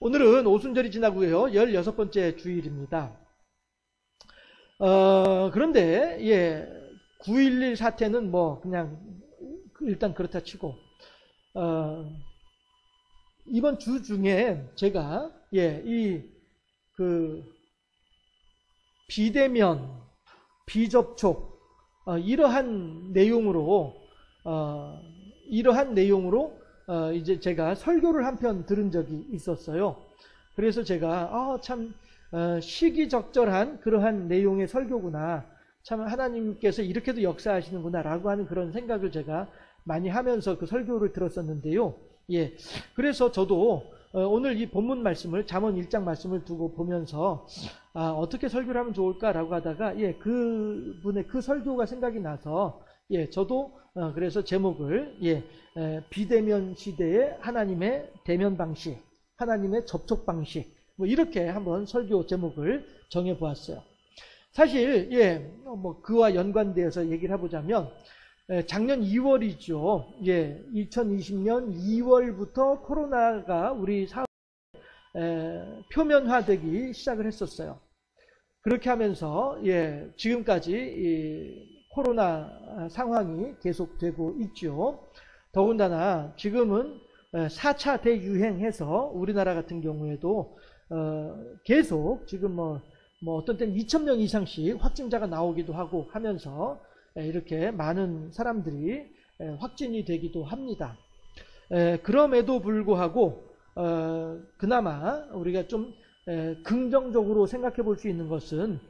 오늘은 오순절이 지나고요. 16번째 주일입니다. 그런데, 9.11 사태는 뭐, 그냥, 일단 그렇다 치고, 이번 주 중에 제가, 비대면, 비접촉, 이러한 내용으로, 이제 제가 설교를 한 편 들은 적이 있었어요. 그래서 제가, 시기적절한 그러한 내용의 설교구나. 참 하나님께서 이렇게도 역사하시는구나 라고 하는 그런 생각을 제가 많이 하면서 그 설교를 들었었는데요. 그래서 저도 오늘 이 본문 말씀을 잠언 1장 말씀을 두고 보면서 어떻게 설교를 하면 좋을까라고 하다가 그분의 그 설교가 생각이 나서 저도 그래서 제목을 비대면 시대의 하나님의 대면 방식, 하나님의 접촉 방식 뭐 이렇게 한번 설교 제목을 정해 보았어요. 사실 그와 연관되어서 얘기를 해보자면 작년 2월이죠. 2020년 2월부터 코로나가 우리 사회에 표면화되기 시작을 했었어요. 그렇게 하면서 지금까지 이 코로나 상황이 계속되고 있죠. 더군다나 지금은 4차 대유행해서 우리나라 같은 경우에도 계속 지금 뭐 어떤 때는 2,000명 이상씩 확진자가 나오기도 하고 하면서 이렇게 많은 사람들이 확진이 되기도 합니다. 그럼에도 불구하고 그나마 우리가 좀 긍정적으로 생각해 볼 수 있는 것은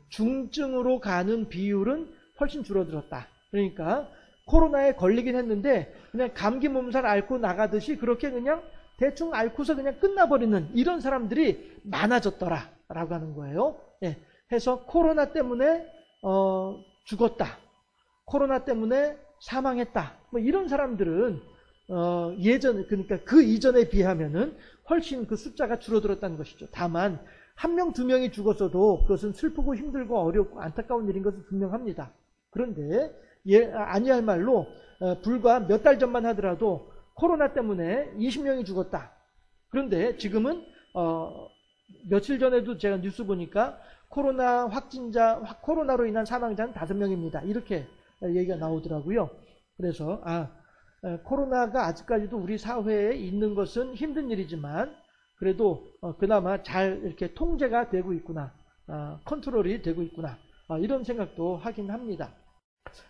중증으로 가는 비율은 훨씬 줄어들었다. 그러니까 코로나에 걸리긴 했는데 그냥 감기 몸살 앓고 나가듯이 그렇게 그냥 대충 앓고서 그냥 끝나버리는 이런 사람들이 많아졌더라라고 하는 거예요. 해서 코로나 때문에 죽었다. 코로나 때문에 사망했다. 뭐 이런 사람들은 그러니까 그 이전에 비하면은 훨씬 그 숫자가 줄어들었다는 것이죠. 다만 한 명, 두 명이 죽었어도 그것은 슬프고 힘들고 어렵고 안타까운 일인 것은 분명합니다. 그런데 아니할 말로 불과 몇 달 전만 하더라도 코로나 때문에 20명이 죽었다. 그런데 지금은 며칠 전에도 제가 뉴스 보니까 코로나로 인한 사망자는 5명입니다. 이렇게 얘기가 나오더라고요. 그래서 코로나가 아직까지도 우리 사회에 있는 것은 힘든 일이지만 그래도 그나마 잘 이렇게 통제가 되고 있구나, 컨트롤이 되고 있구나, 이런 생각도 하긴 합니다.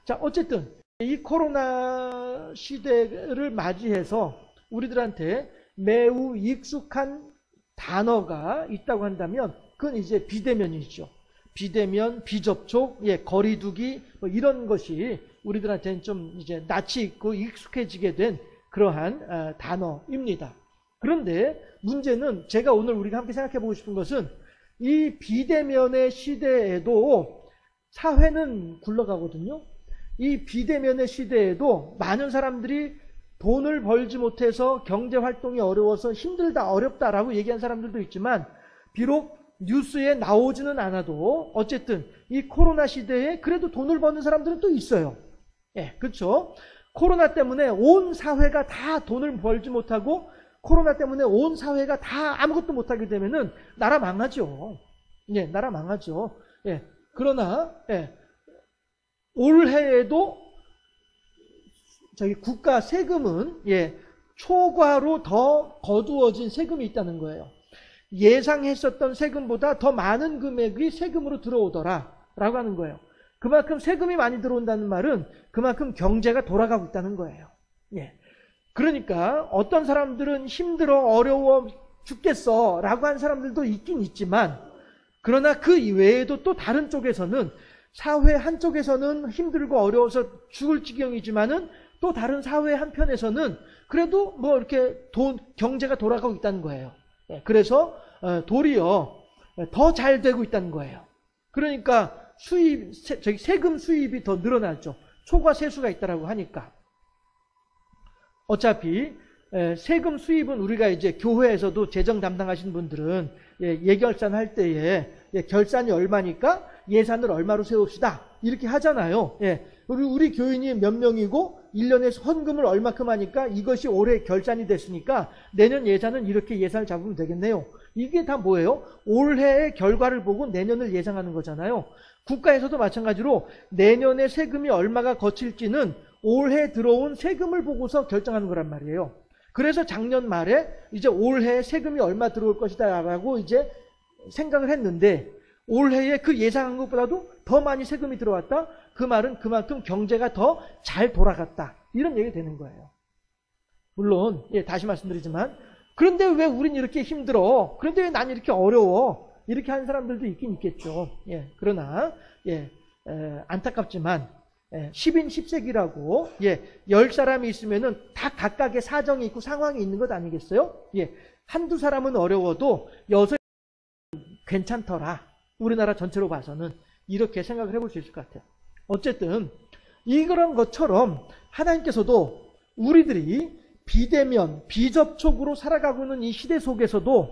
자, 어쨌든 이 코로나 시대를 맞이해서 우리들한테 매우 익숙한 단어가 있다고 한다면 그건 이제 비대면이죠. 비대면, 비접촉, 거리두기 뭐 이런 것이 우리들한테는 좀 이제 낯이 있고 익숙해지게 된 그러한 단어입니다. 그런데 문제는 제가 오늘 우리가 함께 생각해 보고 싶은 것은 이 비대면의 시대에도 사회는 굴러가거든요. 이 비대면의 시대에도 많은 사람들이 돈을 벌지 못해서 경제활동이 어려워서 힘들다, 어렵다라고 얘기한 사람들도 있지만 비록 뉴스에 나오지는 않아도 어쨌든 이 코로나 시대에 그래도 돈을 버는 사람들은 또 있어요. 그렇죠? 코로나 때문에 온 사회가 다 돈을 벌지 못하고 코로나 때문에 온 사회가 다 아무것도 못하게 되면은 나라 망하죠. 나라 망하죠. 그러나 올해에도 저희 국가 세금은 초과로 더 거두어진 세금이 있다는 거예요. 예상했었던 세금보다 더 많은 금액이 세금으로 들어오더라라고 하는 거예요. 그만큼 세금이 많이 들어온다는 말은 그만큼 경제가 돌아가고 있다는 거예요. 그러니까 어떤 사람들은 힘들어 어려워 죽겠어 라고 하는 사람들도 있긴 있지만 그러나 그 이외에도 또 다른 쪽에서는 사회 한쪽에서는 힘들고 어려워서 죽을 지경이지만은 또 다른 사회 한편에서는 그래도 뭐 이렇게 경제가 돌아가고 있다는 거예요. 그래서 도리어 더 잘 되고 있다는 거예요. 그러니까 세금 수입이 더 늘어나죠. 초과 세수가 있다라고 하니까. 어차피 세금 수입은 우리가 이제 교회에서도 재정 담당하시는 분들은 예결산 할 때에 결산이 얼마니까 예산을 얼마로 세웁시다 이렇게 하잖아요. 우리 교인이 몇 명이고 1년에 헌금을 얼마큼 하니까 이것이 올해 결산이 됐으니까 내년 예산은 이렇게 예산을 잡으면 되겠네요. 이게 다 뭐예요? 올해의 결과를 보고 내년을 예상하는 거잖아요. 국가에서도 마찬가지로 내년에 세금이 얼마가 거칠지는 올해 들어온 세금을 보고서 결정하는 거란 말이에요. 그래서 작년 말에 이제 올해 세금이 얼마 들어올 것이다 라고 이제 생각을 했는데 올해에 그 예상한 것보다도 더 많이 세금이 들어왔다? 그 말은 그만큼 경제가 더 잘 돌아갔다. 이런 얘기가 되는 거예요. 물론 다시 말씀드리지만 그런데 왜 우린 이렇게 힘들어? 그런데 왜 난 이렇게 어려워? 이렇게 하는 사람들도 있긴 있겠죠. 그러나 안타깝지만 10인 10색이라고 10사람이 있으면은 다 각각의 사정이 있고 상황이 있는 것 아니겠어요? 한두 사람은 어려워도 여섯 괜찮더라. 우리나라 전체로 봐서는 이렇게 생각을 해볼 수 있을 것 같아요. 어쨌든 이런 것처럼 하나님께서도 우리들이 비대면, 비접촉으로 살아가고 있는 이 시대 속에서도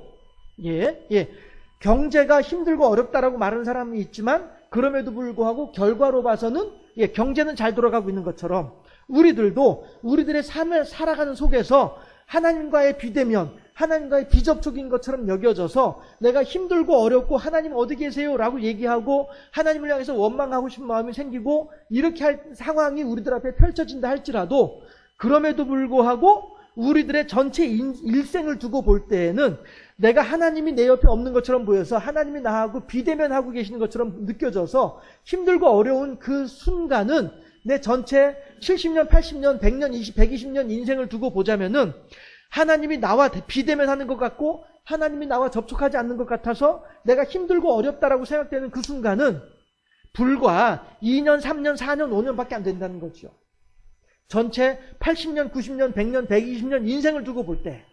경제가 힘들고 어렵다라고 말하는 사람이 있지만 그럼에도 불구하고 결과로 봐서는 경제는 잘 돌아가고 있는 것처럼 우리들도 우리들의 삶을 살아가는 속에서 하나님과의 비대면, 하나님과의 비접촉인 것처럼 여겨져서 내가 힘들고 어렵고 하나님 어디 계세요? 라고 얘기하고 하나님을 향해서 원망하고 싶은 마음이 생기고 이렇게 할 상황이 우리들 앞에 펼쳐진다 할지라도 그럼에도 불구하고 우리들의 전체 일생을 두고 볼 때에는 내가 하나님이 내 옆에 없는 것처럼 보여서 하나님이 나하고 비대면하고 계시는 것처럼 느껴져서 힘들고 어려운 그 순간은 내 전체 70년, 80년, 100년, 120년 인생을 두고 보자면은 하나님이 나와 비대면하는 것 같고 하나님이 나와 접촉하지 않는 것 같아서 내가 힘들고 어렵다라고 생각되는 그 순간은 불과 2년, 3년, 4년, 5년밖에 안 된다는 거죠. 전체 80년, 90년, 100년, 120년 인생을 두고 볼 때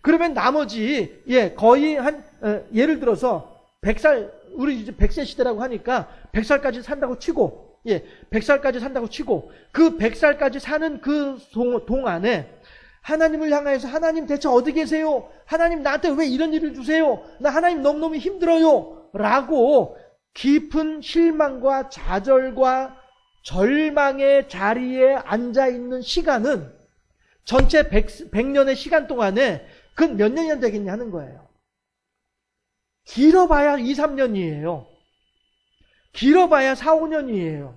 그러면 나머지 거의 예를 들어서 100살 우리 이제 100세 시대라고 하니까 100살까지 산다고 치고 100살까지 산다고 치고 그 100살까지 사는 그 동안에 하나님을 향해서 하나님 대체 어디 계세요? 하나님 나한테 왜 이런 일을 주세요? 나 하나님 너무너무 힘들어요. 라고 깊은 실망과 좌절과 절망의 자리에 앉아있는 시간은 전체 100년의 시간 동안에 그 몇 년이 되겠냐 하는 거예요. 길어봐야 2, 3년이에요. 길어봐야 4, 5년이에요.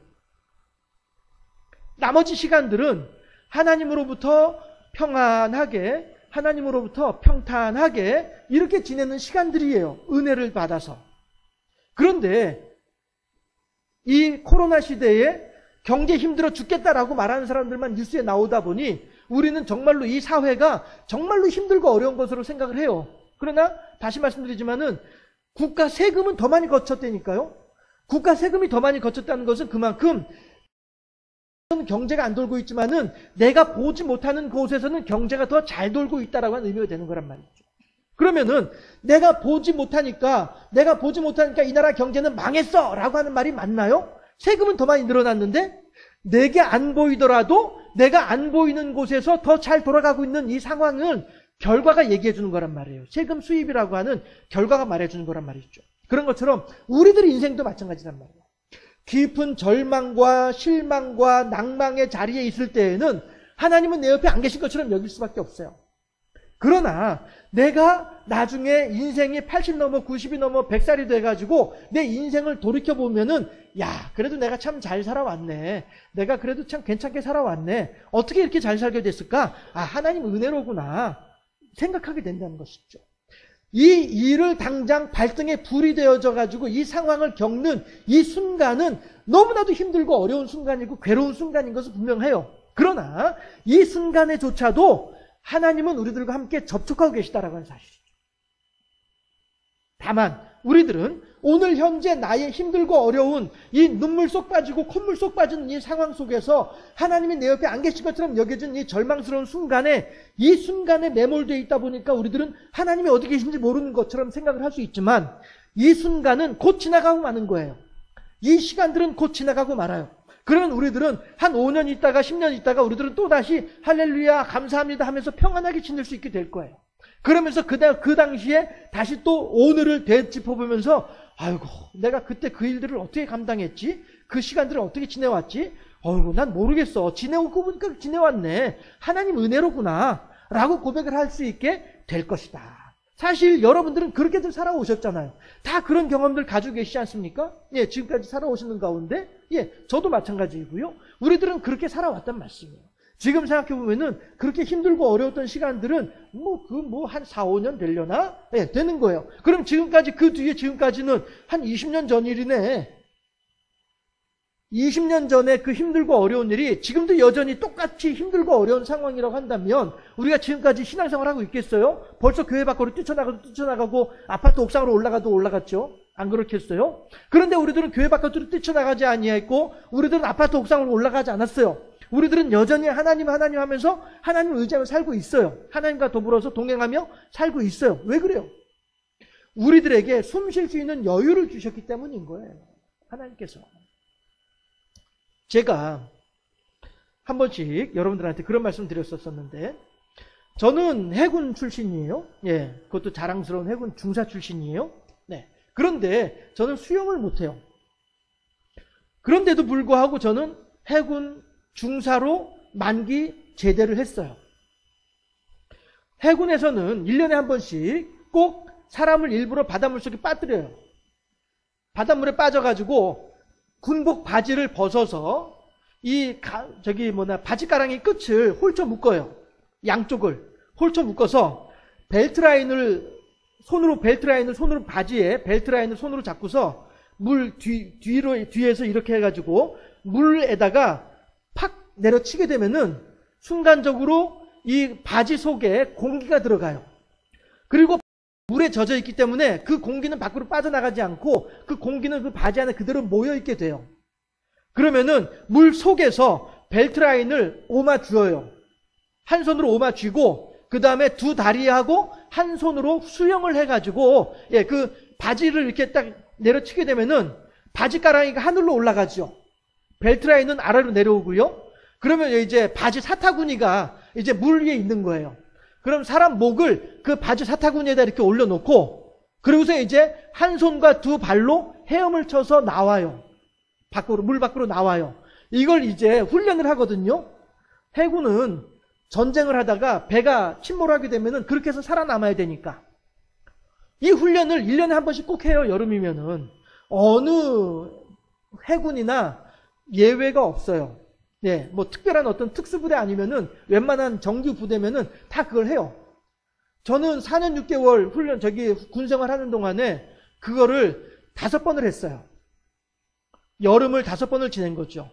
나머지 시간들은 하나님으로부터 평안하게, 하나님으로부터 평탄하게 이렇게 지내는 시간들이에요. 은혜를 받아서. 그런데 이 코로나 시대에 경제 힘들어 죽겠다라고 말하는 사람들만 뉴스에 나오다 보니 우리는 정말로 이 사회가 정말로 힘들고 어려운 것으로 생각을 해요. 그러나 다시 말씀드리지만은 국가 세금은 더 많이 거쳤다니까요. 국가 세금이 더 많이 거쳤다는 것은 그만큼 경제가 안 돌고 있지만은 내가 보지 못하는 곳에서는 경제가 더 잘 돌고 있다라고 하는 의미가 되는 거란 말이죠. 그러면은 내가 보지 못하니까 이 나라 경제는 망했어 라고 하는 말이 맞나요? 세금은 더 많이 늘어났는데 내게 안 보이더라도 내가 안 보이는 곳에서 더 잘 돌아가고 있는 이 상황은 결과가 얘기해 주는 거란 말이에요. 세금 수입이라고 하는 결과가 말해 주는 거란 말이죠. 그런 것처럼 우리들 인생도 마찬가지란 말이에요. 깊은 절망과 실망과 낭망의 자리에 있을 때에는 하나님은 내 옆에 안 계신 것처럼 여길 수밖에 없어요. 그러나 내가 나중에 인생이 80 넘어 90이 넘어 100살이 돼가지고 내 인생을 돌이켜보면은 야 그래도 내가 참 잘 살아왔네. 내가 그래도 참 괜찮게 살아왔네. 어떻게 이렇게 잘 살게 됐을까? 아 하나님 은혜로구나 생각하게 된다는 것이죠. 이 일을 당장 발등에 불이 되어져 가지고 이 상황을 겪는 이 순간은 너무나도 힘들고 어려운 순간이고 괴로운 순간인 것은 분명해요. 그러나 이 순간에조차도 하나님은 우리들과 함께 접촉하고 계시다라고 하는 사실이죠. 다만 우리들은 오늘 현재 나의 힘들고 어려운 이 눈물 쏙 빠지고 콧물 쏙 빠지는 이 상황 속에서 하나님이 내 옆에 안 계신 것처럼 여겨진 이 절망스러운 순간에 이 순간에 매몰되어 있다 보니까 우리들은 하나님이 어디 계신지 모르는 것처럼 생각을 할 수 있지만 이 순간은 곧 지나가고 마는 거예요. 이 시간들은 곧 지나가고 말아요. 그러면 우리들은 한 5년 있다가 10년 있다가 우리들은 또다시 할렐루야 감사합니다 하면서 평안하게 지낼 수 있게 될 거예요. 그러면서 그 당시에 다시 또 오늘을 되짚어보면서 아이고 내가 그때 그 일들을 어떻게 감당했지? 그 시간들을 어떻게 지내왔지? 어이구, 난 모르겠어. 지내오고 보니까 지내왔네. 하나님 은혜로구나. 라고 고백을 할 수 있게 될 것이다. 사실 여러분들은 그렇게들 살아오셨잖아요. 다 그런 경험들 가지고 계시지 않습니까? 예, 지금까지 살아오시는 가운데, 예, 저도 마찬가지이고요. 우리들은 그렇게 살아왔단 말씀이에요. 지금 생각해보면은 그렇게 힘들고 어려웠던 시간들은 한 4, 5년 되려나? 예, 되는 거예요. 그럼 지금까지 그 뒤에 지금까지는 한 20년 전 일이네. 20년 전에 그 힘들고 어려운 일이 지금도 여전히 똑같이 힘들고 어려운 상황이라고 한다면 우리가 지금까지 신앙생활을 하고 있겠어요? 벌써 교회 밖으로 뛰쳐나가고 아파트 옥상으로 올라갔죠? 안 그렇겠어요? 그런데 우리들은 교회 밖으로 뛰쳐나가지 아니했고 우리들은 아파트 옥상으로 올라가지 않았어요. 우리들은 여전히 하나님 하면서 하나님을 의지하며 살고 있어요. 하나님과 더불어서 동행하며 살고 있어요. 왜 그래요? 우리들에게 숨 쉴 수 있는 여유를 주셨기 때문인 거예요. 하나님께서. 제가 한 번씩 여러분들한테 그런 말씀 드렸었는데 저는 해군 출신이에요. 예, 그것도 자랑스러운 해군 중사 출신이에요. 네. 그런데 저는 수영을 못해요. 그런데도 불구하고 저는 해군 중사로 만기 제대를 했어요. 해군에서는 1년에 한 번씩 꼭 사람을 일부러 바닷물 속에 빠뜨려요. 바닷물에 빠져가지고 군복 바지를 벗어서 바지가랑이 끝을 홀쳐 묶어요. 양쪽을 홀쳐 묶어서 손으로 바지에 벨트라인을 손으로 잡고서 물 뒤에서 이렇게 해가지고 물에다가 팍 내려치게 되면은 순간적으로 이 바지 속에 공기가 들어가요. 그리고 물에 젖어 있기 때문에 그 공기는 밖으로 빠져나가지 않고 그 공기는 그 바지 안에 그대로 모여있게 돼요. 그러면은 물 속에서 벨트라인을 오마 쥐어요. 한 손으로 오마 쥐고 그 다음에 두 다리하고 한 손으로 수영을 해가지고 그 바지를 이렇게 딱 내려치게 되면은 바지가랑이가 하늘로 올라가죠. 벨트라인은 아래로 내려오고요. 그러면 이제 바지 사타구니가 이제 물 위에 있는 거예요. 그럼 사람 목을 그 바지 사타구니에다 이렇게 올려놓고 그러고서 이제 한 손과 두 발로 헤엄을 쳐서 나와요. 물 밖으로 나와요. 이걸 이제 훈련을 하거든요. 해군은 전쟁을 하다가 배가 침몰하게 되면은 그렇게 해서 살아남아야 되니까. 이 훈련을 1년에 한 번씩 꼭 해요. 여름이면은. 어느 해군이나 예외가 없어요. 예, 특별한 어떤 특수부대 아니면은 웬만한 정규 부대면은 다 그걸 해요. 저는 4년 6개월 군생활 하는 동안에 그거를 5번을 했어요. 여름을 5번을 지낸 거죠.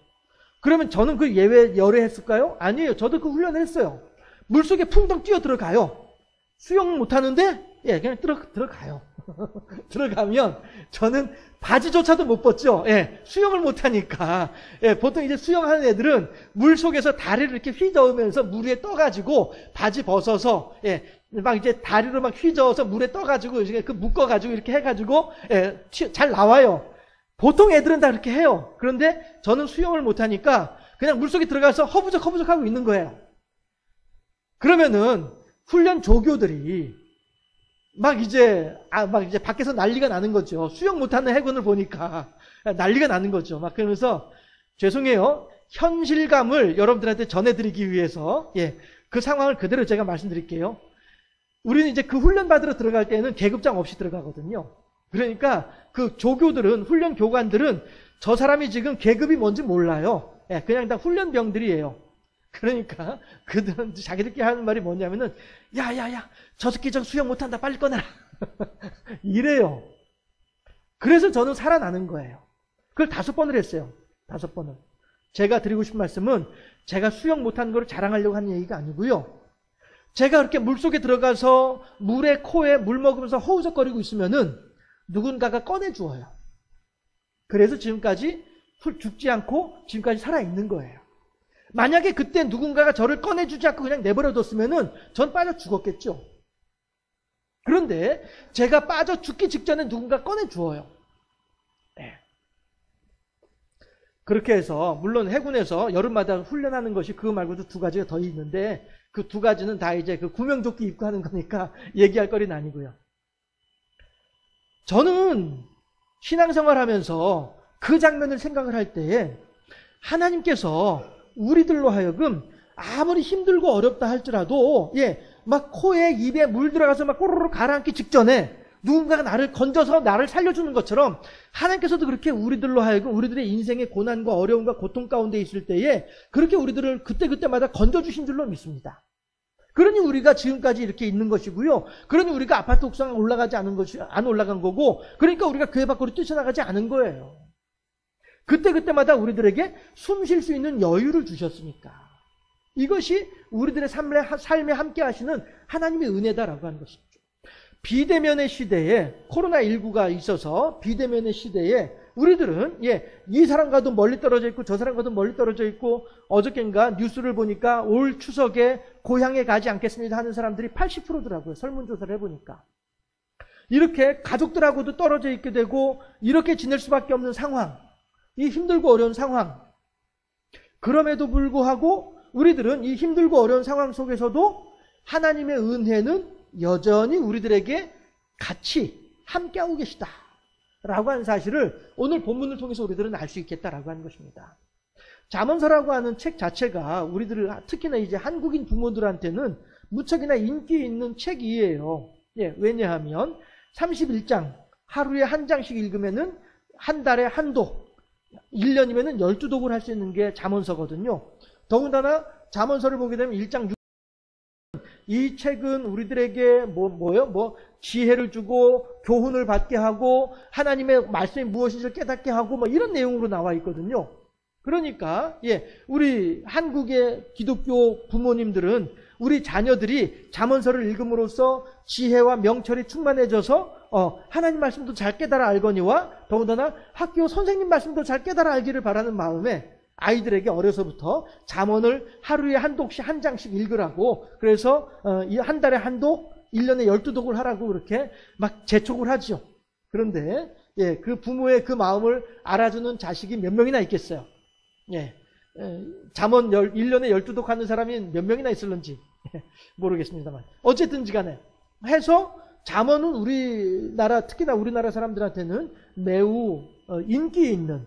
그러면 저는 그 열애했을까요? 아니에요. 저도 그 훈련을 했어요. 물속에 풍덩 뛰어 들어가요. 수영 못하는데, 예, 그냥 들어가요. 들어가면 저는 바지조차도 못 벗죠. 예, 수영을 못하니까. 예, 보통 이제 수영하는 애들은 물 속에서 다리를 이렇게 휘저으면서 물 위에 떠가지고 바지 벗어서, 예, 막 이제 다리로 막 휘저어서 물에 떠가지고 그 묶어가지고 이렇게 해가지고, 예, 잘 나와요. 보통 애들은 다 그렇게 해요. 그런데 저는 수영을 못하니까 그냥 물속에 들어가서 허부적 하고 있는 거예요. 그러면은 훈련 조교들이 막 이제 밖에서 난리가 나는 거죠. 수영 못하는 해군을 보니까 난리가 나는 거죠. 막 그러면서 죄송해요. 현실감을 여러분들한테 전해드리기 위해서 그 상황을 그대로 제가 말씀드릴게요. 우리는 이제 그 훈련 받으러 들어갈 때는 계급장 없이 들어가거든요. 그러니까 그 조교들은 훈련 교관들은 저 사람이 지금 계급이 뭔지 몰라요. 그냥 다 훈련병들이에요. 그러니까 그들은 자기들끼리 하는 말이 뭐냐면은 야야야 저 새끼 저 수영 못한다 빨리 꺼내라 이래요. 그래서 저는 살아나는 거예요. 그걸 5번을 했어요. 5번을. 제가 드리고 싶은 말씀은 제가 수영 못하는 걸 자랑하려고 하는 얘기가 아니고요. 제가 그렇게 물속에 들어가서 코에 물 먹으면서 허우적거리고 있으면은 누군가가 꺼내주어요. 그래서 지금까지 죽지 않고 지금까지 살아있는 거예요. 만약에 그때 누군가가 저를 꺼내주지 않고 그냥 내버려뒀으면은 전 빠져 죽었겠죠. 그런데 제가 빠져 죽기 직전에 누군가 꺼내주어요. 네. 그렇게 해서 물론 해군에서 여름마다 훈련하는 것이 그거 말고도 2가지가 더 있는데 그 2가지는 다 이제 그 구명조끼 입고 하는 거니까 얘기할 거리는 아니고요. 저는 신앙생활 하면서 그 장면을 생각을 할 때에 하나님께서 우리들로 하여금 아무리 힘들고 어렵다 할지라도 막 코에 입에 물 들어가서 막 꼬르르 가라앉기 직전에 누군가가 나를 건져서 나를 살려주는 것처럼 하나님께서도 그렇게 우리들로 하여금 우리들의 인생의 고난과 어려움과 고통 가운데 있을 때에 그렇게 우리들을 그때그때마다 건져주신 줄로 믿습니다. 그러니 우리가 지금까지 이렇게 있는 것이고요. 그러니 우리가 아파트 옥상에 올라가지 않은 것이 안 올라간 거고, 그러니까 우리가 교회 밖으로 뛰쳐나가지 않은 거예요. 그때그때마다 우리들에게 숨 쉴 수 있는 여유를 주셨으니까. 이것이 우리들의 삶에 함께 하시는 하나님의 은혜다라고 하는 것이죠. 비대면의 시대에, 코로나19가 있어서 비대면의 시대에 우리들은 이 사람과도 멀리 떨어져 있고 저 사람과도 멀리 떨어져 있고, 어저께인가 뉴스를 보니까 올 추석에 고향에 가지 않겠습니다 하는 사람들이 80%더라고요. 설문조사를 해보니까. 이렇게 가족들하고도 떨어져 있게 되고 이렇게 지낼 수밖에 없는 상황, 이 힘들고 어려운 상황. 그럼에도 불구하고 우리들은 이 힘들고 어려운 상황 속에서도 하나님의 은혜는 여전히 우리들에게 같이 함께하고 계시다 라고 하는 사실을 오늘 본문을 통해서 우리들은 알 수 있겠다라고 하는 것입니다. 잠언서라고 하는 책 자체가 우리들을, 특히나 이제 한국인 부모들한테는 무척이나 인기 있는 책이에요. 왜냐하면 31장, 하루에 한 장씩 읽으면은 한 달에 한 독, 1년이면은 12독을 할 수 있는 게 잠언서거든요. 더군다나 잠언서를 보게 되면 1장 6, 이 책은 우리들에게 지혜를 주고 교훈을 받게 하고 하나님의 말씀이 무엇인지를 깨닫게 하고 이런 내용으로 나와 있거든요. 그러니까 우리 한국의 기독교 부모님들은 우리 자녀들이 잠언서를 읽음으로써 지혜와 명철이 충만해져서 하나님 말씀도 잘 깨달아 알거니와 더군다나 학교 선생님 말씀도 잘 깨달아 알기를 바라는 마음에 아이들에게 어려서부터 잠언을 하루에 한 독씩 한 장씩 읽으라고, 그래서 한 달에 한 독, 1년에 12독을 하라고 그렇게 막 재촉을 하죠. 그런데 그 부모의 그 마음을 알아주는 자식이 몇 명이나 있겠어요. 잠언 1년에 12독 하는 사람이 몇 명이나 있을런지 모르겠습니다만, 어쨌든지 간에 해서 잠언은 우리나라, 특히나 우리나라 사람들한테는 매우 인기 있는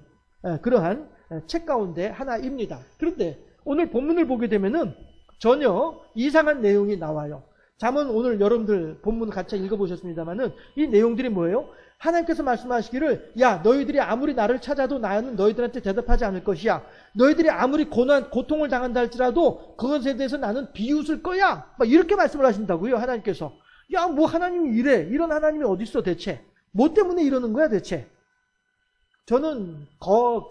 그러한 책 가운데 하나입니다. 그런데 오늘 본문을 보게 되면은 전혀 이상한 내용이 나와요. 잠언 오늘 여러분들 본문 같이 읽어보셨습니다만은 이 내용들이 뭐예요? 하나님께서 말씀하시기를, 야, 너희들이 아무리 나를 찾아도 나는 너희들한테 대답하지 않을 것이야. 너희들이 아무리 고통을 당한다 할지라도 그것에 대해서 나는 비웃을 거야. 막 이렇게 말씀을 하신다고요, 하나님께서. 야, 뭐 하나님이 이래. 이런 하나님이 어딨어 대체. 뭐 때문에 이러는 거야 대체. 저는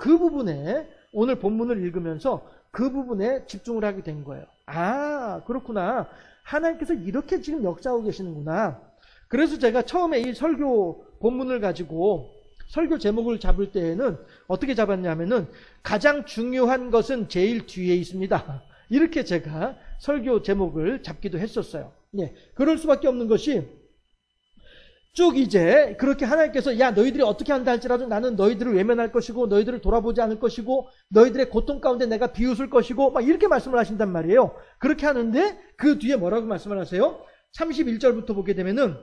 그 부분에, 오늘 본문을 읽으면서 그 부분에 집중을 하게 된 거예요. 아, 그렇구나. 하나님께서 이렇게 지금 역사하고 계시는구나. 그래서 제가 처음에 이 설교 본문을 가지고 설교 제목을 잡을 때에는 어떻게 잡았냐면은, 가장 중요한 것은 제일 뒤에 있습니다. 이렇게 제가 설교 제목을 잡기도 했었어요. 그럴 수밖에 없는 것이, 쭉 이제 그렇게 하나님께서 야, 너희들이 어떻게 한다 할지라도 나는 너희들을 외면할 것이고 너희들을 돌아보지 않을 것이고 너희들의 고통 가운데 내가 비웃을 것이고 막 이렇게 말씀을 하신단 말이에요. 그렇게 하는데 그 뒤에 뭐라고 말씀을 하세요? 31절부터 보게 되면은,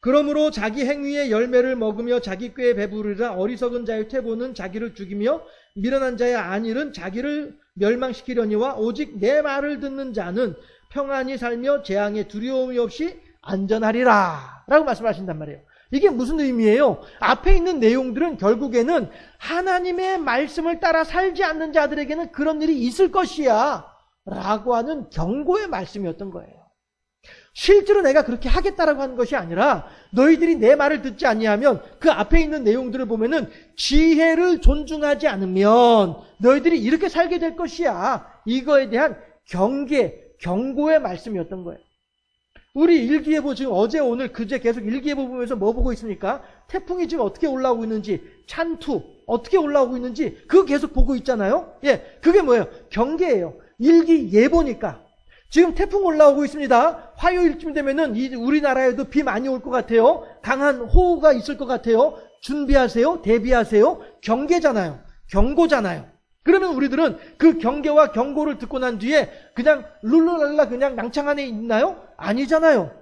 그러므로 자기 행위의 열매를 먹으며 자기 꾀에 배부르리라. 어리석은 자의 퇴보는 자기를 죽이며 미련한 자의 안일은 자기를 멸망시키려니와 오직 내 말을 듣는 자는 평안히 살며 재앙에 두려움이 없이 안전하리라 라고 말씀하신단 말이에요. 이게 무슨 의미예요? 앞에 있는 내용들은 결국에는 하나님의 말씀을 따라 살지 않는 자들에게는 그런 일이 있을 것이야 라고 하는 경고의 말씀이었던 거예요. 실제로 내가 그렇게 하겠다라고 하는 것이 아니라, 너희들이 내 말을 듣지 아니하면, 그 앞에 있는 내용들을 보면은 지혜를 존중하지 않으면 너희들이 이렇게 살게 될 것이야. 이거에 대한 경고의 말씀이었던 거예요. 우리 일기예보 지금 어제 오늘 그제 계속 일기예보 보면서 뭐 보고 있습니까? 태풍이 지금 어떻게 올라오고 있는지, 찬투 어떻게 올라오고 있는지 그거 계속 보고 있잖아요. 그게 뭐예요? 경계예요. 일기예보니까. 지금 태풍 올라오고 있습니다. 화요일쯤 되면은 우리나라에도 비 많이 올 것 같아요. 강한 호우가 있을 것 같아요. 준비하세요. 대비하세요. 경계잖아요. 경고잖아요. 그러면 우리들은 그 경계와 경고를 듣고 난 뒤에 그냥 룰루랄라 그냥 낭창 안에 있나요? 아니잖아요.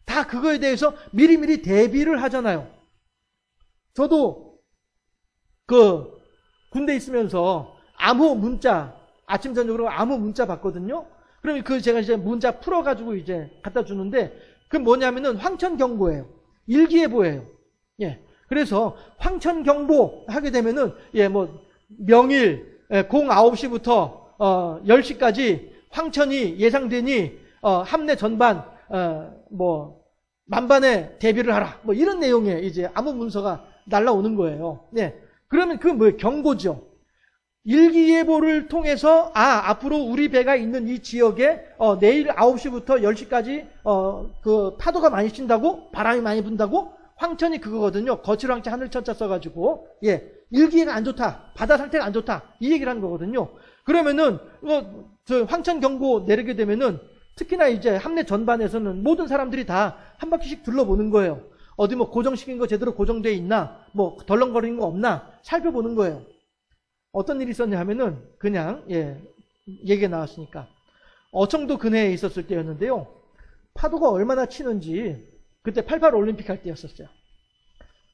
다 그거에 대해서 미리미리 대비를 하잖아요. 저도 군대 있으면서 암호 문자, 아침 저녁으로 암호 문자 받거든요. 그러면 그 제가 이제 문자 풀어가지고 이제 갖다 주는데, 그 뭐냐면은 황천경보예요. 일기예보예요. 예. 그래서 황천경보 하게 되면은, 예, 뭐, 명일, 09시부터, 10시까지 황천이 예상되니, 함내 전반, 뭐, 만반의 대비를 하라. 뭐, 이런 내용의 이제 암호 문서가 날라오는 거예요. 예. 그러면 그 뭐예요? 경보죠. 일기예보를 통해서 앞으로 우리 배가 있는 이 지역에 내일 9시부터 10시까지 그 파도가 많이 친다고, 바람이 많이 분다고, 황천이 그거거든요. 거칠황천 하늘천자 써가지고, 예, 일기가 안 좋다, 바다 상태가 안 좋다, 이 얘기를 하는 거거든요. 그러면은 저 황천 경보 내리게 되면은 특히나 이제 함내 전반에서는 모든 사람들이 다 한 바퀴씩 둘러보는 거예요. 어디 뭐 고정시킨 거 제대로 고정돼 있나, 뭐 덜렁거리는 거 없나 살펴보는 거예요. 어떤 일이 있었냐 하면은 그냥, 예, 얘기가 나왔으니까 어청도 근해에 있었을 때였는데요. 파도가 얼마나 치는지, 그때 88 올림픽 할 때였었어요.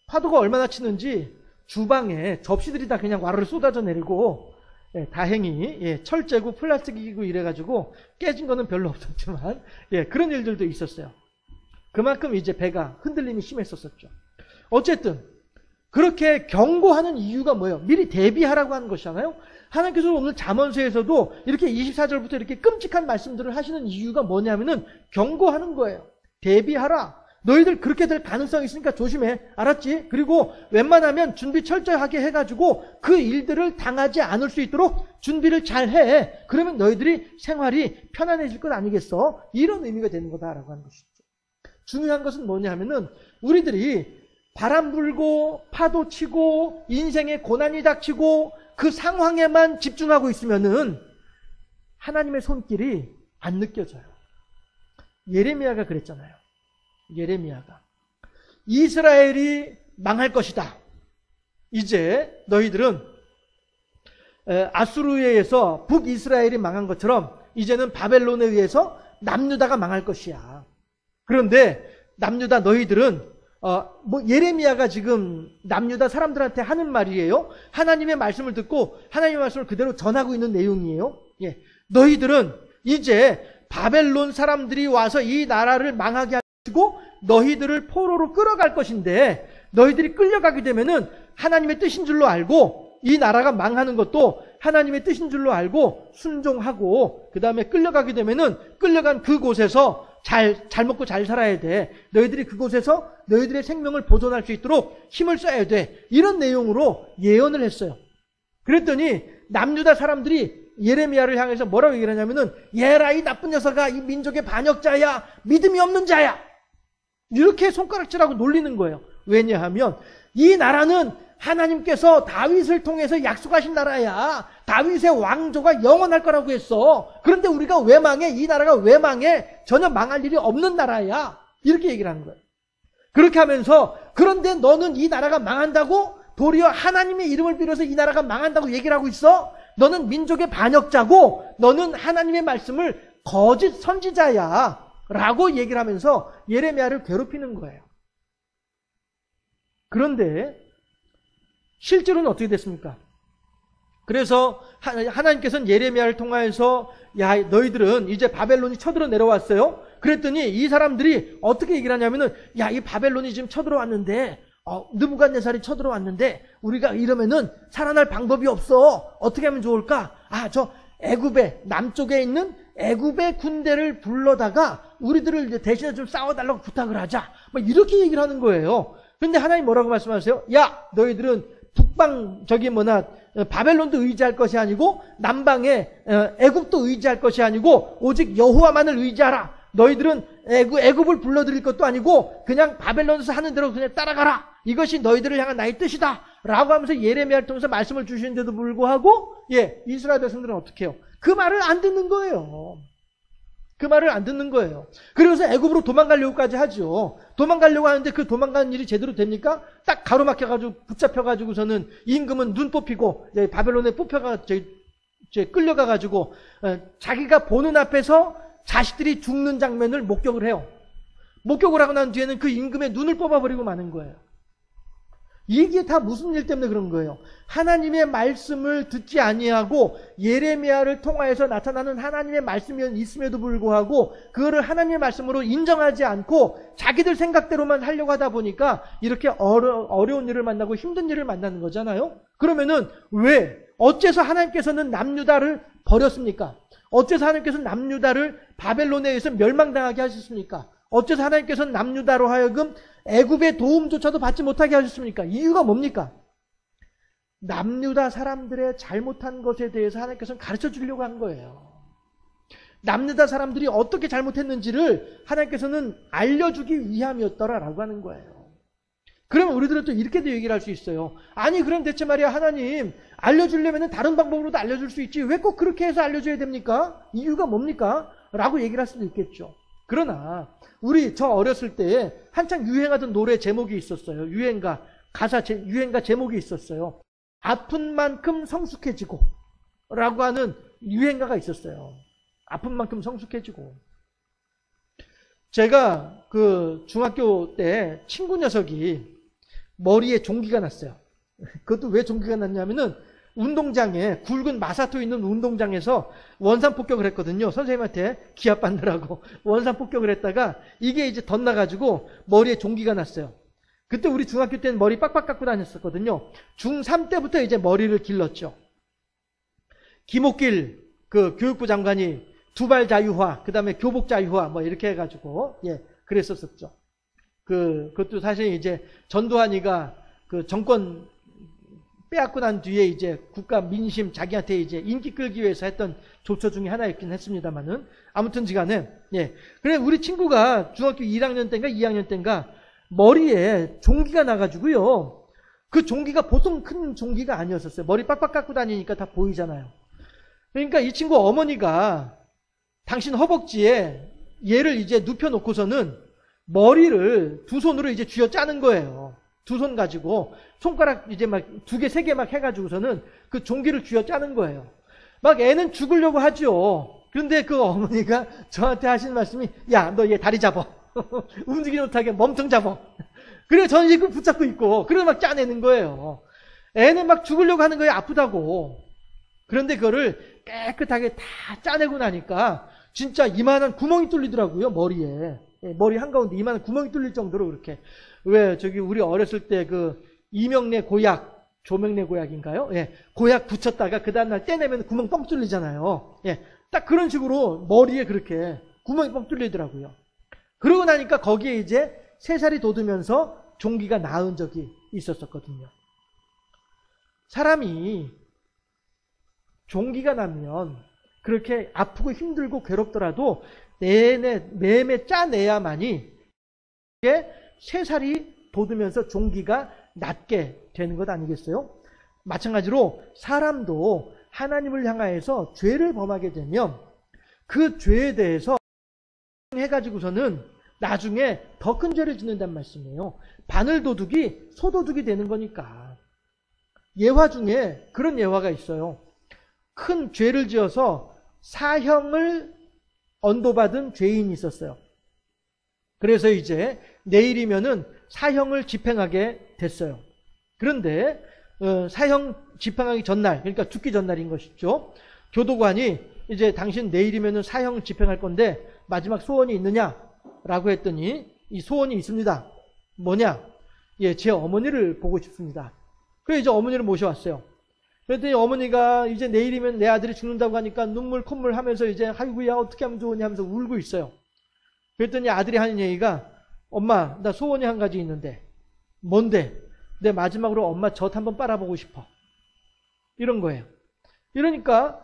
파도가 얼마나 치는지 주방에 접시들이 다 그냥 와르르 쏟아져 내리고, 예, 다행히, 예, 철제고 플라스틱이고 이래가지고 깨진 거는 별로 없었지만, 예, 그런 일들도 있었어요. 그만큼 이제 배가 흔들림이 심했었죠. 어쨌든 그렇게 경고하는 이유가 뭐예요? 미리 대비하라고 하는 것이잖아요. 하나님께서 오늘 잠언서에서도 이렇게 24절부터 이렇게 끔찍한 말씀들을 하시는 이유가 뭐냐면은 경고하는 거예요. 대비하라. 너희들 그렇게 될 가능성이 있으니까 조심해. 알았지? 그리고 웬만하면 준비 철저하게 해가지고 그 일들을 당하지 않을 수 있도록 준비를 잘 해. 그러면 너희들이 생활이 편안해질 것 아니겠어? 이런 의미가 되는 거다라고 하는 것이죠. 중요한 것은 뭐냐 하면은 우리들이 바람 불고 파도 치고 인생에 고난이 닥치고 그 상황에만 집중하고 있으면은 하나님의 손길이 안 느껴져요. 예레미야가 그랬잖아요. 예레미야가 이스라엘이 망할 것이다. 이제 너희들은 아수르에 의해서 북이스라엘이 망한 것처럼 이제는 바벨론에 의해서 남유다가 망할 것이야. 그런데 남유다 너희들은 뭐 예레미야가 지금 남유다 사람들한테 하는 말이에요. 하나님의 말씀을 듣고 하나님의 말씀을 그대로 전하고 있는 내용이에요. 예. 너희들은 이제 바벨론 사람들이 와서 이 나라를 망하게 하시고 너희들을 포로로 끌어갈 것인데, 너희들이 끌려가게 되면은 하나님의 뜻인 줄로 알고 이 나라가 망하는 것도 하나님의 뜻인 줄로 알고 순종하고, 그 다음에 끌려가게 되면은 끌려간 그곳에서 잘 먹고 잘 살아야 돼. 너희들이 그곳에서 너희들의 생명을 보존할 수 있도록 힘을 써야 돼. 이런 내용으로 예언을 했어요. 그랬더니 남유다 사람들이 예레미야를 향해서 뭐라고 얘기를 하냐면은, 얘라 이 나쁜 녀석아, 이 민족의 반역자야, 믿음이 없는 자야, 이렇게 손가락질하고 놀리는 거예요. 왜냐하면 이 나라는 하나님께서 다윗을 통해서 약속하신 나라야. 다윗의 왕조가 영원할 거라고 했어. 그런데 우리가 왜 망해? 이 나라가 왜 망해? 전혀 망할 일이 없는 나라야. 이렇게 얘기를 하는 거예요. 그렇게 하면서, 그런데 너는 이 나라가 망한다고 도리어 하나님의 이름을 빌어서 이 나라가 망한다고 얘기를 하고 있어? 너는 민족의 반역자고 너는 하나님의 말씀을 거짓 선지자야 라고 얘기를 하면서 예레미야를 괴롭히는 거예요. 그런데 실제로는 어떻게 됐습니까? 그래서 하나님께서는 예레미야를 통하여서, 야, 너희들은 이제 바벨론이 쳐들어 내려왔어요. 그랬더니 이 사람들이 어떻게 얘기를 하냐면은, 야, 이 바벨론이 지금 쳐들어왔는데, 느부갓네살이 쳐들어왔는데 우리가 이러면은 살아날 방법이 없어. 어떻게 하면 좋을까? 저 애굽의 남쪽에 있는 애굽의 군대를 불러다가 우리들을 이제 대신에 좀 싸워달라고 부탁을 하자. 뭐 이렇게 얘기를 하는 거예요. 근데 하나님 뭐라고 말씀하세요? 야, 너희들은 북방 바벨론도 의지할 것이 아니고 남방에 애굽도 의지할 것이 아니고 오직 여호와만을 의지하라. 너희들은 애굽을 불러들일 것도 아니고 그냥 바벨론에서 하는 대로 그냥 따라가라. 이것이 너희들을 향한 나의 뜻이다 라고 하면서 예레미야를 통해서 말씀을 주시는데도 불구하고, 예, 이스라엘 백성들은 어떻게 해요? 그 말을 안 듣는 거예요. 그 말을 안 듣는 거예요. 그래서 애굽으로 도망가려고까지 하죠. 도망가려고 하는데 그 도망가는 일이 제대로 됩니까? 딱 가로막혀가지고 붙잡혀가지고서는 임금은 눈 뽑히고 바벨론에 끌려가가지고 자기가 보는 앞에서 자식들이 죽는 장면을 목격을 해요. 목격을 하고 난 뒤에는 그 임금의 눈을 뽑아버리고 마는 거예요. 이게 다 무슨 일 때문에 그런 거예요? 하나님의 말씀을 듣지 아니하고 예레미야를 통하여서 나타나는 하나님의 말씀이 있음에도 불구하고 그거를 하나님의 말씀으로 인정하지 않고 자기들 생각대로만 하려고 하다 보니까 이렇게 어려운 일을 만나고 힘든 일을 만나는 거잖아요. 그러면은 왜? 어째서 하나님께서는 남유다를 버렸습니까? 어째서 하나님께서는 남유다를 바벨론에 의해서 멸망당하게 하셨습니까? 어째서 하나님께서는 남유다로 하여금 애굽의 도움조차도 받지 못하게 하셨습니까? 이유가 뭡니까? 남유다 사람들의 잘못한 것에 대해서 하나님께서는 가르쳐 주려고 한 거예요. 남유다 사람들이 어떻게 잘못했는지를 하나님께서는 알려주기 위함이었더라라고 하는 거예요. 그러면 우리들은 또 이렇게도 얘기를 할 수 있어요. 아니 그럼 대체 말이야 하나님 알려주려면 다른 방법으로도 알려줄 수 있지 왜 꼭 그렇게 해서 알려줘야 됩니까? 이유가 뭡니까? 라고 얘기를 할 수도 있겠죠. 그러나 우리 저 어렸을 때에 한창 유행하던 노래 제목이 있었어요. 유행가 제목이 있었어요. 아픈 만큼 성숙해지고 라고 하는 유행가가 있었어요. 아픈 만큼 성숙해지고. 제가 그 중학교 때 친구 녀석이 머리에 종기가 났어요. 그것도 왜 종기가 났냐면은 운동장에 굵은 마사토 있는 운동장에서 원산폭격을 했거든요. 선생님한테 기합받느라고 원산폭격을 했다가 이게 이제 덧나가지고 머리에 종기가 났어요. 그때 우리 중학교 때는 머리 빡빡 깎고 다녔었거든요. 중3 때부터 이제 머리를 길렀죠. 김옥길 그 교육부 장관이 두발 자유화, 그 다음에 교복 자유화 뭐 이렇게 해가지고 그랬었었죠. 그것도 사실 이제 전두환이가 그 정권 빼앗고 난 뒤에 이제 국가 민심 자기한테 이제 인기 끌기 위해서 했던 조처 중에 하나였긴 했습니다만은 아무튼지간에 그래 우리 친구가 중학교 1학년 때인가 2학년 때인가 머리에 종기가 나가지고요. 그 종기가 보통 큰 종기가 아니었었어요. 머리 빡빡 깎고 다니니까 다 보이잖아요. 그러니까 이 친구 어머니가 당신 허벅지에 얘를 이제 눕혀놓고서는 머리를 두 손으로 이제 쥐어 짜는 거예요. 두 손 가지고 손가락 이제 막 2개, 3개 막 해가지고서는 그 종기를 쥐어 짜는 거예요. 막 애는 죽으려고 하죠. 그런데 그 어머니가 저한테 하시는 말씀이 야, 너 얘 다리 잡아. 움직이지 못하게 몸통 잡아. 그래 저는 이거 붙잡고 있고 그래 막 짜내는 거예요. 애는 막 죽으려고 하는 거예요. 아프다고. 그런데 그거를 깨끗하게 다 짜내고 나니까 진짜 이만한 구멍이 뚫리더라고요. 머리에. 머리 한가운데 이만한 구멍이 뚫릴 정도로 그렇게. 왜 저기 우리 어렸을 때 그 이명래 고약, 조명래 고약인가요? 고약 붙였다가 그 다음날 떼내면 구멍 뻥 뚫리잖아요. 딱 그런 식으로 머리에 그렇게 구멍이 뻥 뚫리더라고요. 그러고 나니까 거기에 이제 3살이 돋으면서 종기가 나은 적이 있었거든요. 사람이 종기가 나면 그렇게 아프고 힘들고 괴롭더라도 매매 짜내야만이 3살이 돋으면서 종기가 낫게 되는 것 아니겠어요? 마찬가지로 사람도 하나님을 향하여서 죄를 범하게 되면 그 죄에 대해서 해가지고서는 나중에 더 큰 죄를 짓는단 말씀이에요. 바늘도둑이 소도둑이 되는 거니까. 예화 중에 그런 예화가 있어요. 큰 죄를 지어서 사형을 언도받은 죄인이 있었어요. 그래서 이제 내일이면은 사형을 집행하게 됐어요. 그런데 사형 집행하기 전날, 그러니까 죽기 전날인 것이죠. 교도관이 이제 당신 내일이면은 사형 집행할 건데 마지막 소원이 있느냐라고 했더니 이 소원이 있습니다. 뭐냐? 제 어머니를 보고 싶습니다. 그래서 이제 어머니를 모셔왔어요. 그랬더니 어머니가 이제 내일이면 내 아들이 죽는다고 하니까 눈물 콧물 하면서 이제 아이고야 어떻게 하면 좋으냐 하면서 울고 있어요. 그랬더니 아들이 하는 얘기가 엄마 나 소원이 한 가지 있는데 뭔데? 내 마지막으로 엄마 젖 한번 빨아보고 싶어. 이런 거예요. 이러니까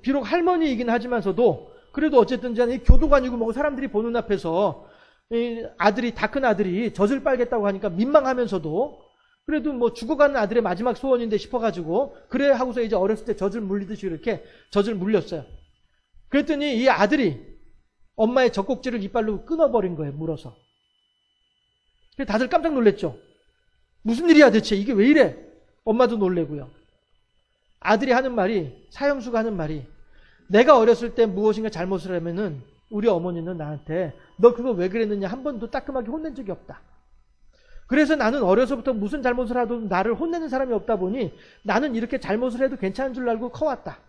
비록 할머니이긴 하지만서도 그래도 어쨌든 이 교도관이고 뭐고 사람들이 보는 앞에서 이 아들이 다 큰 아들이 젖을 빨겠다고 하니까 민망하면서도 그래도 뭐 죽어가는 아들의 마지막 소원인데 싶어가지고 그래 하고서 이제 어렸을 때 젖을 물리듯이 이렇게 젖을 물렸어요. 그랬더니 이 아들이 엄마의 젖꼭지를 이빨로 끊어버린 거예요. 물어서. 그래서 다들 깜짝 놀랐죠. 무슨 일이야 대체 이게 왜 이래? 엄마도 놀래고요. 아들이 하는 말이 사형수가 하는 말이 내가 어렸을 때 무엇인가 잘못을 하면은 우리 어머니는 나한테 너 그거 왜 그랬느냐 한 번도 따끔하게 혼낸 적이 없다. 그래서 나는 어려서부터 무슨 잘못을 하도 나를 혼내는 사람이 없다 보니 나는 이렇게 잘못을 해도 괜찮은 줄 알고 커왔다.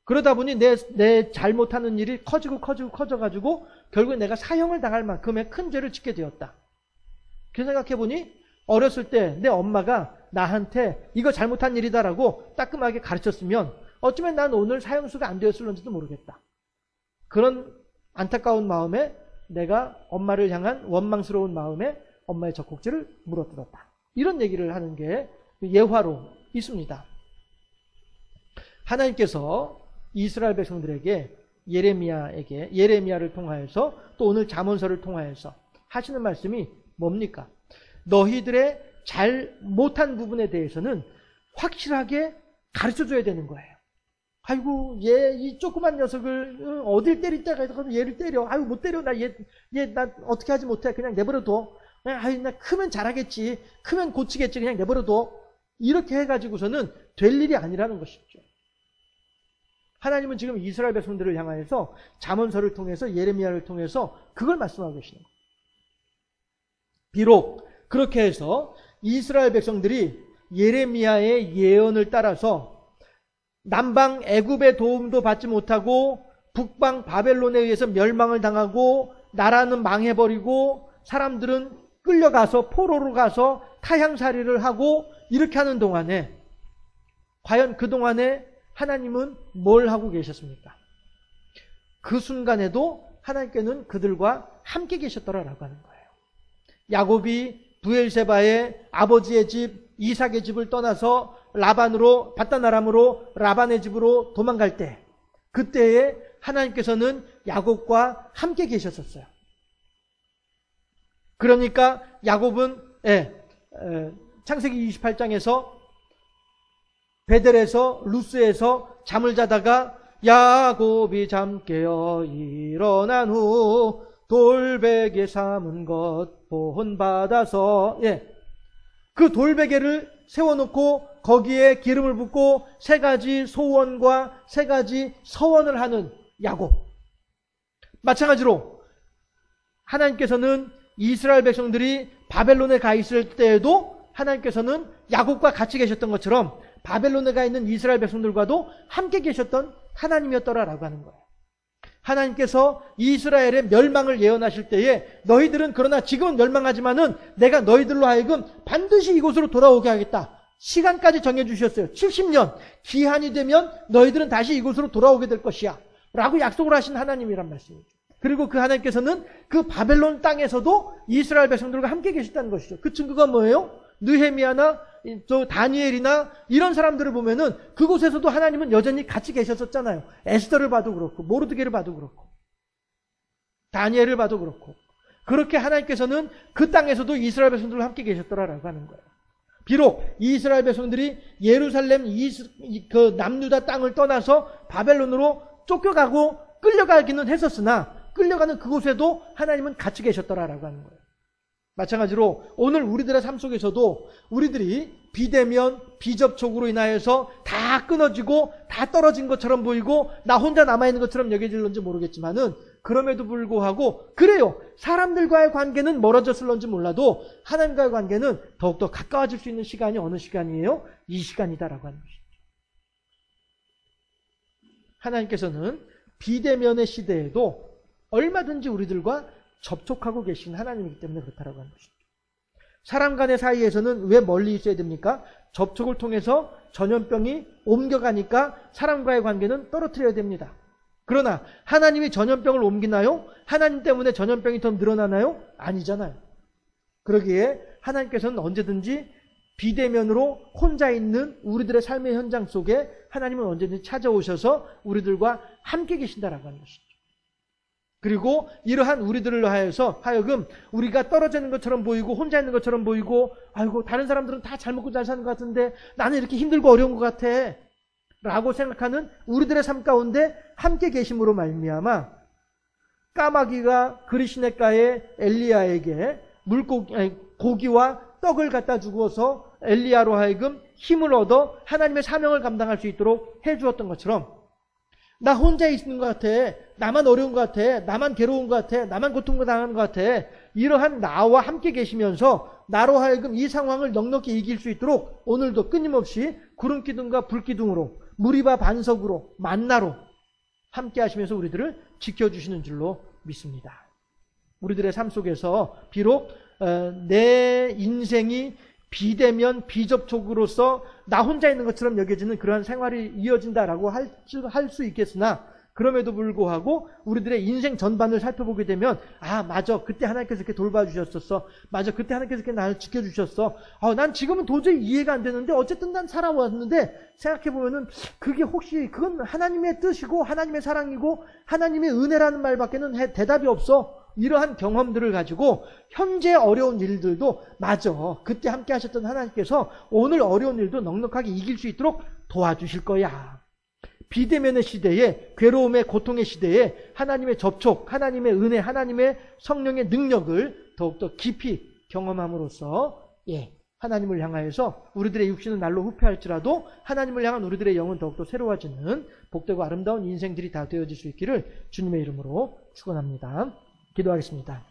그러다 보니 내 잘못하는 일이 커져가지고 결국에 내가 사형을 당할 만큼의 큰 죄를 짓게 되었다. 그 생각해보니 어렸을 때 내 엄마가 나한테 이거 잘못한 일이다라고 따끔하게 가르쳤으면 어쩌면 난 오늘 사형수가 안 되었을런지도 모르겠다. 그런 안타까운 마음에 내가 엄마를 향한 원망스러운 마음에 엄마의 젖꼭지를 물어뜯었다. 이런 얘기를 하는 게 예화로 있습니다. 하나님께서 이스라엘 백성들에게 예레미야를 통하여서 또 오늘 잠언서를 통하여서 하시는 말씀이 뭡니까? 너희들의 잘 못한 부분에 대해서는 확실하게 가르쳐줘야 되는 거예요. 아이고, 이 조그만 녀석을 어딜 때릴 때가 있어서 얘를 때려. 아이고, 못 때려. 나 어떻게 하지 못해. 그냥 내버려둬. 나 크면 잘하겠지. 크면 고치겠지. 그냥 내버려둬. 이렇게 해가지고서는 될 일이 아니라는 것이죠. 하나님은 지금 이스라엘 백성들을 향하여서 잠언서를 통해서 예레미야를 통해서 그걸 말씀하고 계시는 거예요. 비록 그렇게 해서 이스라엘 백성들이 예레미야의 예언을 따라서 남방 애굽의 도움도 받지 못하고 북방 바벨론에 의해서 멸망을 당하고 나라는 망해버리고 사람들은 끌려가서 포로로 가서 타향살이를 하고 이렇게 하는 동안에 과연 그동안에 하나님은 뭘 하고 계셨습니까? 그 순간에도 하나님께는 그들과 함께 계셨더라라고 하는 거예요. 야곱이 브엘세바의 아버지의 집 이삭의 집을 떠나서 바단 아람으로 라반의 집으로 도망갈 때 그때에 하나님께서는 야곱과 함께 계셨었어요. 그러니까 야곱은 창세기 28장에서 베델에서 루스에서 잠을 자다가 야곱이 잠 깨어 일어난 후 돌베개 삼은 것 본받아서 그 돌베개를 세워놓고 거기에 기름을 붓고 3가지 소원과 3가지 서원을 하는 야곱. 마찬가지로 하나님께서는 이스라엘 백성들이 바벨론에 가 있을 때에도 하나님께서는 야곱과 같이 계셨던 것처럼 바벨론에 가 있는 이스라엘 백성들과도 함께 계셨던 하나님이었더라라고 하는 거예요. 하나님께서 이스라엘의 멸망을 예언하실 때에 너희들은 그러나 지금은 멸망하지만은 내가 너희들로 하여금 반드시 이곳으로 돌아오게 하겠다. 시간까지 정해주셨어요. 70년 기한이 되면 너희들은 다시 이곳으로 돌아오게 될 것이야 라고 약속을 하신 하나님이란 말씀이죠. 그리고 그 하나님께서는 그 바벨론 땅에서도 이스라엘 백성들과 함께 계셨다는 것이죠. 그 증거가 뭐예요? 느헤미야나 다니엘이나 이런 사람들을 보면은 그곳에서도 하나님은 여전히 같이 계셨었잖아요. 에스더를 봐도 그렇고 모르드게를 봐도 그렇고 다니엘을 봐도 그렇고 그렇게 하나님께서는 그 땅에서도 이스라엘 백성들과 함께 계셨더라라고 하는 거예요. 비록 이스라엘 백성들이 예루살렘 그 남유다 땅을 떠나서 바벨론으로 쫓겨가고 끌려가기는 했었으나 끌려가는 그곳에도 하나님은 같이 계셨더라라고 하는 거예요. 마찬가지로 오늘 우리들의 삶 속에서도 우리들이 비대면, 비접촉으로 인하여서 다 끊어지고 다 떨어진 것처럼 보이고 나 혼자 남아있는 것처럼 여겨질런지 모르겠지만은 그럼에도 불구하고 그래요. 사람들과의 관계는 멀어졌을런지 몰라도 하나님과의 관계는 더욱더 가까워질 수 있는 시간이 어느 시간이에요? 이 시간이다라고 하는 것이죠. 하나님께서는 비대면의 시대에도 얼마든지 우리들과 접촉하고 계신 하나님이기 때문에 그렇다라고 하는 것이죠. 사람 간의 사이에서는 왜 멀리 있어야 됩니까? 접촉을 통해서 전염병이 옮겨가니까 사람과의 관계는 떨어뜨려야 됩니다. 그러나 하나님이 전염병을 옮기나요? 하나님 때문에 전염병이 더 늘어나나요? 아니잖아요. 그러기에 하나님께서는 언제든지 비대면으로 혼자 있는 우리들의 삶의 현장 속에 하나님은 언제든지 찾아오셔서 우리들과 함께 계신다라고 하는 것이죠. 그리고 이러한 우리들을 하여금 우리가 떨어져 있는 것처럼 보이고 혼자 있는 것처럼 보이고 아이고 다른 사람들은 다 잘 먹고 잘 사는 것 같은데 나는 이렇게 힘들고 어려운 것 같아 라고 생각하는 우리들의 삶 가운데 함께 계심으로 말미암아 까마귀가 그리시네가의 엘리야에게 고기와 떡을 갖다 주고서 엘리야로 하여금 힘을 얻어 하나님의 사명을 감당할 수 있도록 해주었던 것처럼 나 혼자 있는 것 같아. 나만 어려운 것 같아. 나만 괴로운 것 같아. 나만 고통당하는 것 같아. 이러한 나와 함께 계시면서 나로 하여금 이 상황을 넉넉히 이길 수 있도록 오늘도 끊임없이 구름기둥과 불기둥으로 무리바 반석으로 만나로 함께 하시면서 우리들을 지켜주시는 줄로 믿습니다. 우리들의 삶 속에서 비록 내 인생이 비대면 비접촉으로서 나 혼자 있는 것처럼 여겨지는 그러한 생활이 이어진다라고 할 수 있겠으나 그럼에도 불구하고 우리들의 인생 전반을 살펴보게 되면 아 맞아 그때 하나님께서 이렇게 돌봐주셨었어. 맞아 그때 하나님께서 이렇게 나를 지켜주셨어. 난 지금은 도저히 이해가 안 되는데 어쨌든 난 살아왔는데 생각해보면은 그게 혹시 그건 하나님의 뜻이고 하나님의 사랑이고 하나님의 은혜라는 말밖에는 대답이 없어. 이러한 경험들을 가지고 현재 어려운 일들도 맞아 그때 함께 하셨던 하나님께서 오늘 어려운 일도 넉넉하게 이길 수 있도록 도와주실 거야. 비대면의 시대에 괴로움의 고통의 시대에 하나님의 접촉, 하나님의 은혜, 하나님의 성령의 능력을 더욱더 깊이 경험함으로써 하나님을 향하여서 우리들의 육신은 날로 후퇴할지라도 하나님을 향한 우리들의 영은 더욱더 새로워지는 복되고 아름다운 인생들이 다 되어질 수 있기를 주님의 이름으로 축원합니다. 기도하겠습니다.